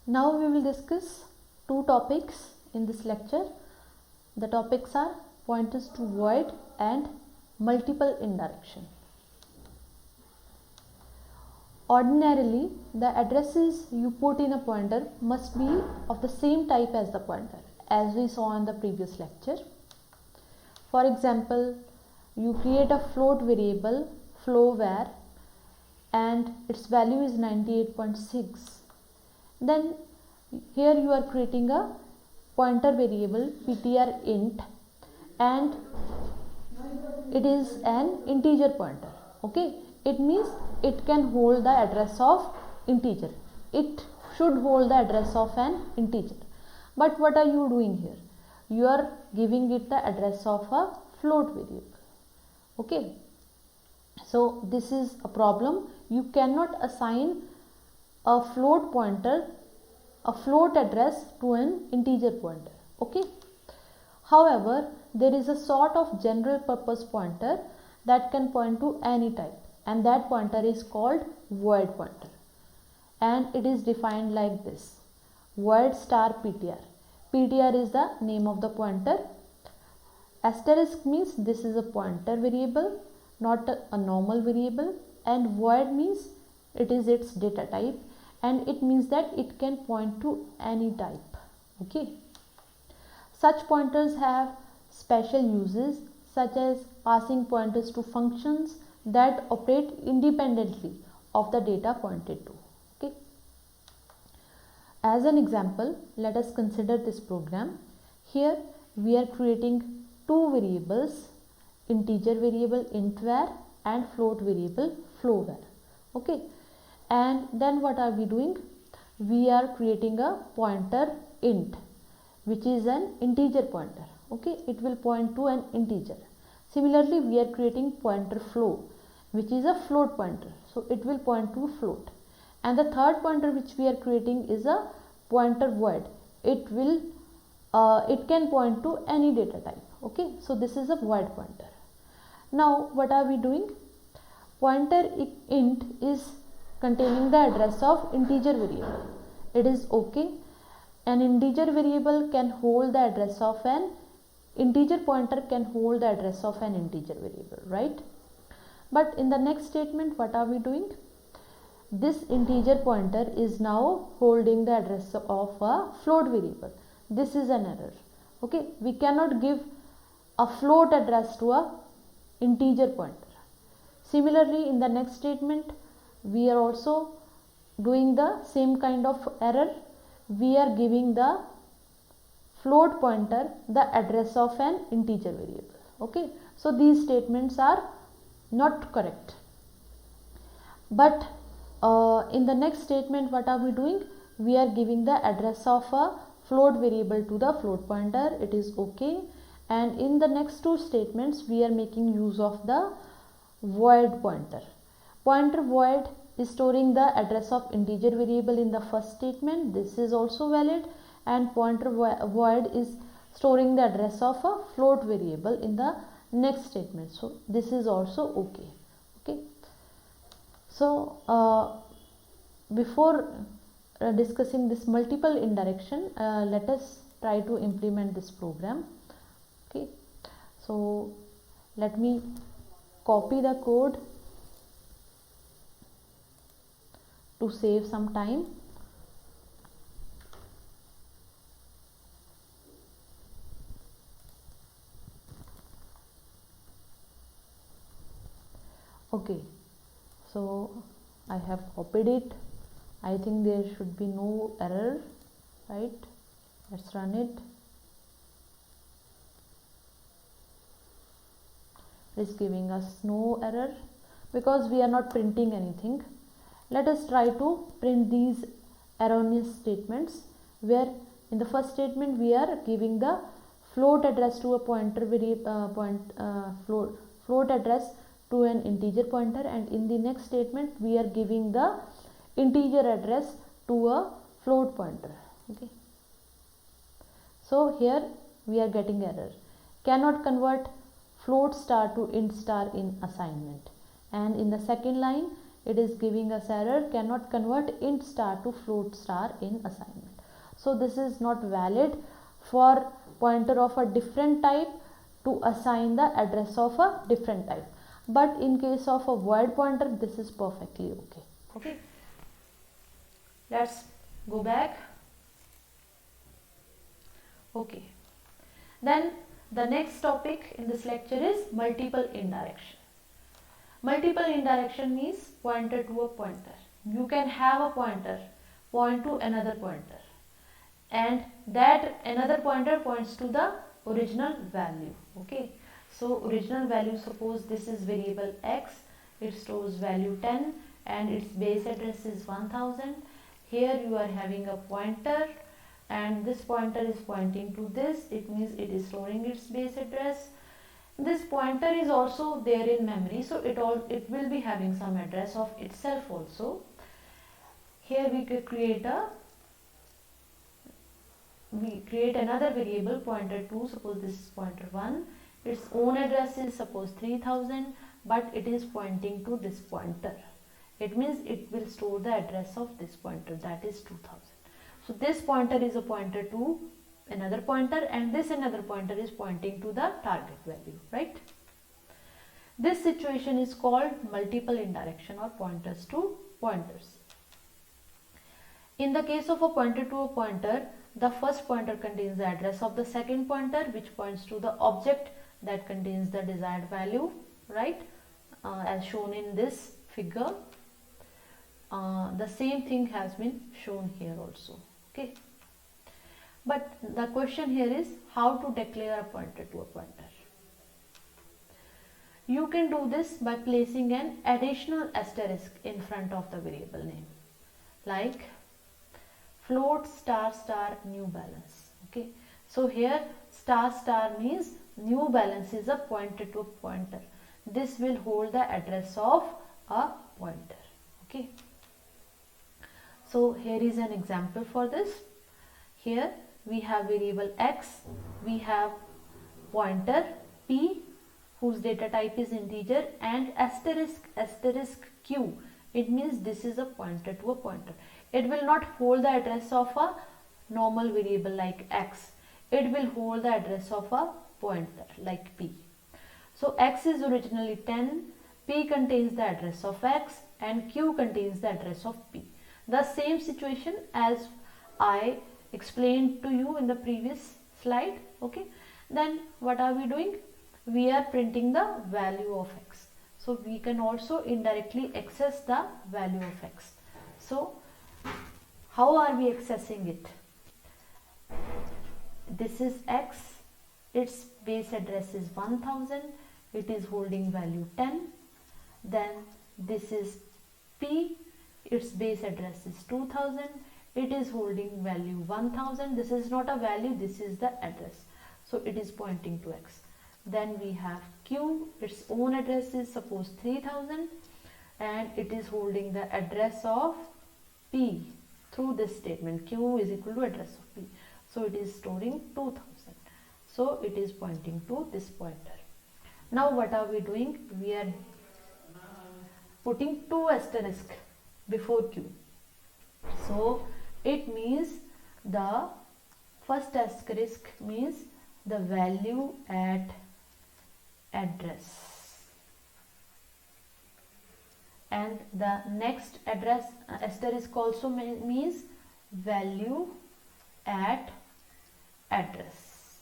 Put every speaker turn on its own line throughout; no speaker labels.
Now we will discuss two topics in this lecture. The topics are pointers to void and multiple indirection. Ordinarily, the addresses you put in a pointer must be of the same type as the pointer, as we saw in the previous lecture. For example, you create a float variable flow_var and its value is 98.6. Then here you are creating a pointer variable ptr_int and it is an integer pointer. Okay, it means it can hold the address of integer. It should hold the address of an integer. But what are you doing here? You are giving it the address of a float variable. Okay, so this is a problem. You cannot assign a float pointer, a float address to an integer pointer. Okay. However, there is a sort of general purpose pointer that can point to any type, and that pointer is called void pointer, and it is defined like this: void star ptr. Ptr is the name of the pointer. Asterisk means this is a pointer variable, not a normal variable, and void means it is its data type, and it means that it can point to any type. Okay. Such pointers have special uses, such as passing pointers to functions that operate independently of the data pointed to. Okay. As an example, let us consider this program. Here we are creating two variables, integer variable int_var and float variable flow_var. Okay, and then what are we doing? We are creating a pointer int, which is an integer pointer. Okay, it will point to an integer. Similarly, we are creating pointer flow, which is a float pointer, so it will point to float. And the third pointer which we are creating is a pointer void. It can point to any data type. Okay, so this is a void pointer. Now what are we doing? Pointer int is containing the address of integer variable. It is okay. An integer variable can hold the address of an integer pointer, can hold the address of an integer variable, right? But in the next statement, what are we doing? This integer pointer is now holding the address of a float variable. This is an error. Okay, we cannot give a float address to a integer pointer. Similarly, in the next statement, we are also doing the same kind of error. We are giving the float pointer the address of an integer variable. Okay, so these statements are not correct. But in the next statement, what are we doing? We are giving the address of a float variable to the float pointer. It is okay. And in the next two statements, we are making use of the void pointer. Pointer void is storing the address of integer variable in the first statement. This is also valid. And pointer void is storing the address of a float variable in the next statement. So this is also okay. Okay. So before discussing this multiple indirection, let us try to implement this program. Okay, so let me copy the code to save some time. Okay, so I have copied it. I think there should be no error, right? Let's run it. It is giving us no error because we are not printing anything. Let us try to print these erroneous statements, where in the first statement we are giving the float address to a pointer float address to an integer pointer, and in the next statement we are giving the integer address to a float pointer. Okay, so here we are getting error, cannot convert float star to int star in assignment. And in the second line it is giving us error, cannot convert int star to float star in assignment. So this is not valid for pointer of a different type to assign the address of a different type, but in case of a void pointer this is perfectly okay. Okay, let's go back. Okay, then the next topic in this lecture is multiple indirection. Multiple indirection means pointer to a pointer. You can have a pointer point to another pointer, and that another pointer points to the original value. Okay, so original value, suppose this is variable x, it stores value 10 and its base address is 1000. Here you are having a pointer and this pointer is pointing to this, it means it is storing its base address. This pointer is also there in memory, so it will be having some address of itself also. Here we could create another variable pointer 2, suppose this is pointer 1, its own address is suppose 3000, but it is pointing to this pointer. It means it will store the address of this pointer, that is 2000. So this pointer is a pointer to another pointer and this another pointer is pointing to the target value, right? This situation is called multiple indirection or pointers to pointers. In the case of a pointer to a pointer, the first pointer contains the address of the second pointer, which points to the object that contains the desired value, right? As shown in this figure. The same thing has been shown here also. Okay. But the question here is how to declare a pointer to a pointer. You can do this by placing an additional asterisk in front of the variable name, like float star star new balance. Okay, so here star star means new balance is a pointer to a pointer. This will hold the address of a pointer. Okay, so here is an example for this. Here we have variable x, we have pointer p whose data type is integer, and asterisk q. It means this is a pointer to a pointer. It will not hold the address of a normal variable like x. It will hold the address of a pointer like p. So x is originally 10, p contains the address of x and q contains the address of p. The same situation as I explained to you in the previous slide. Okay, then what are we doing? We are printing the value of x. So we can also indirectly access the value of x. So how are we accessing it? This is x, its base address is 1000, it is holding value 10. Then this is p, its base address is 2000, it is holding value 1000. This is not a value, this is the address, so it is pointing to x. Then we have q, its own address is suppose 3000 and it is holding the address of p through this statement, q is equal to address of p. So it is storing 2000, so it is pointing to this pointer. Now what are we doing? We are putting 2 asterisk before q. So it means the first asterisk means the value at address, and the next address asterisk also means value at address,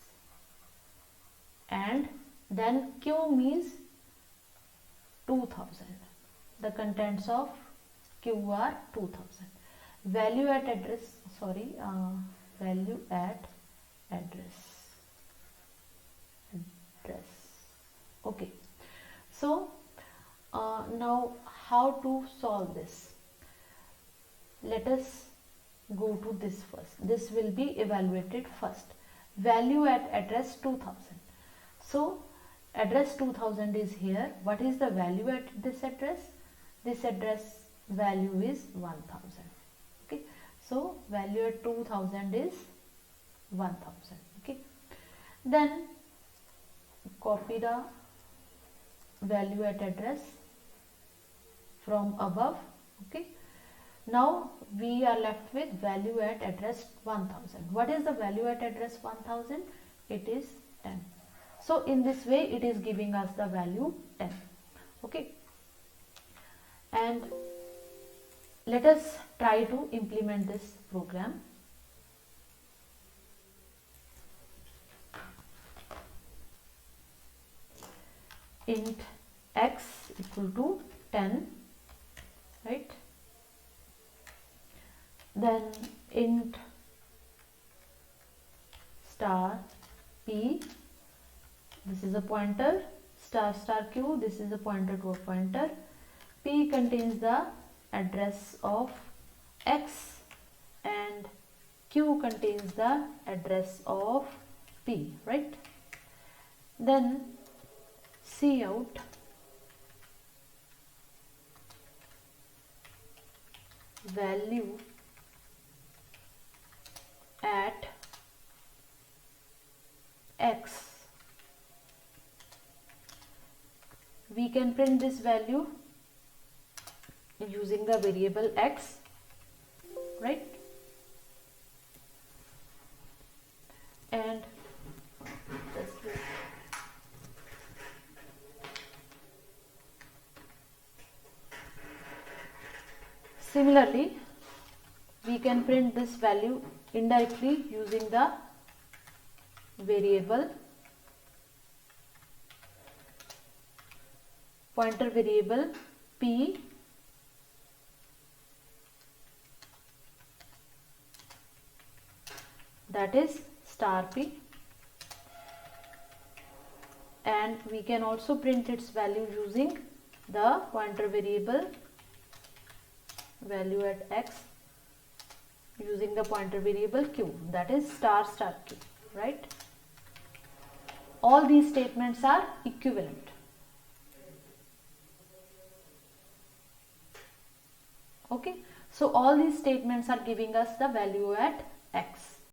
and then q means 2000. The contents of q are 2000. Value at address, value at address. Okay, so now how to solve this? Let us go to this first. This will be evaluated first. Value at address 2000. So address 2000 is here. What is the value at this address? This address value is 1000. Okay, so value at 2000 is 1000. Okay, then copy the value at address from above. Okay, now we are left with value at address 1000. What is the value at address 1000? It is 10. So in this way it is giving us the value 10. Okay, and let us try to implement this program. Int x equal to 10, right? Then int star p, this is a pointer, star star q, this is a pointer to a pointer. P contains the address of x and q contains the address of p, right? Then cout value at x. We can print this value using the variable x, right? And similarly, we can print this value indirectly using the variable pointer variable p, that is star p, and we can also print its value using the pointer variable value at x using the pointer variable q, that is star star q, right? All these statements are equivalent. Okay, so all these statements are giving us the value at x.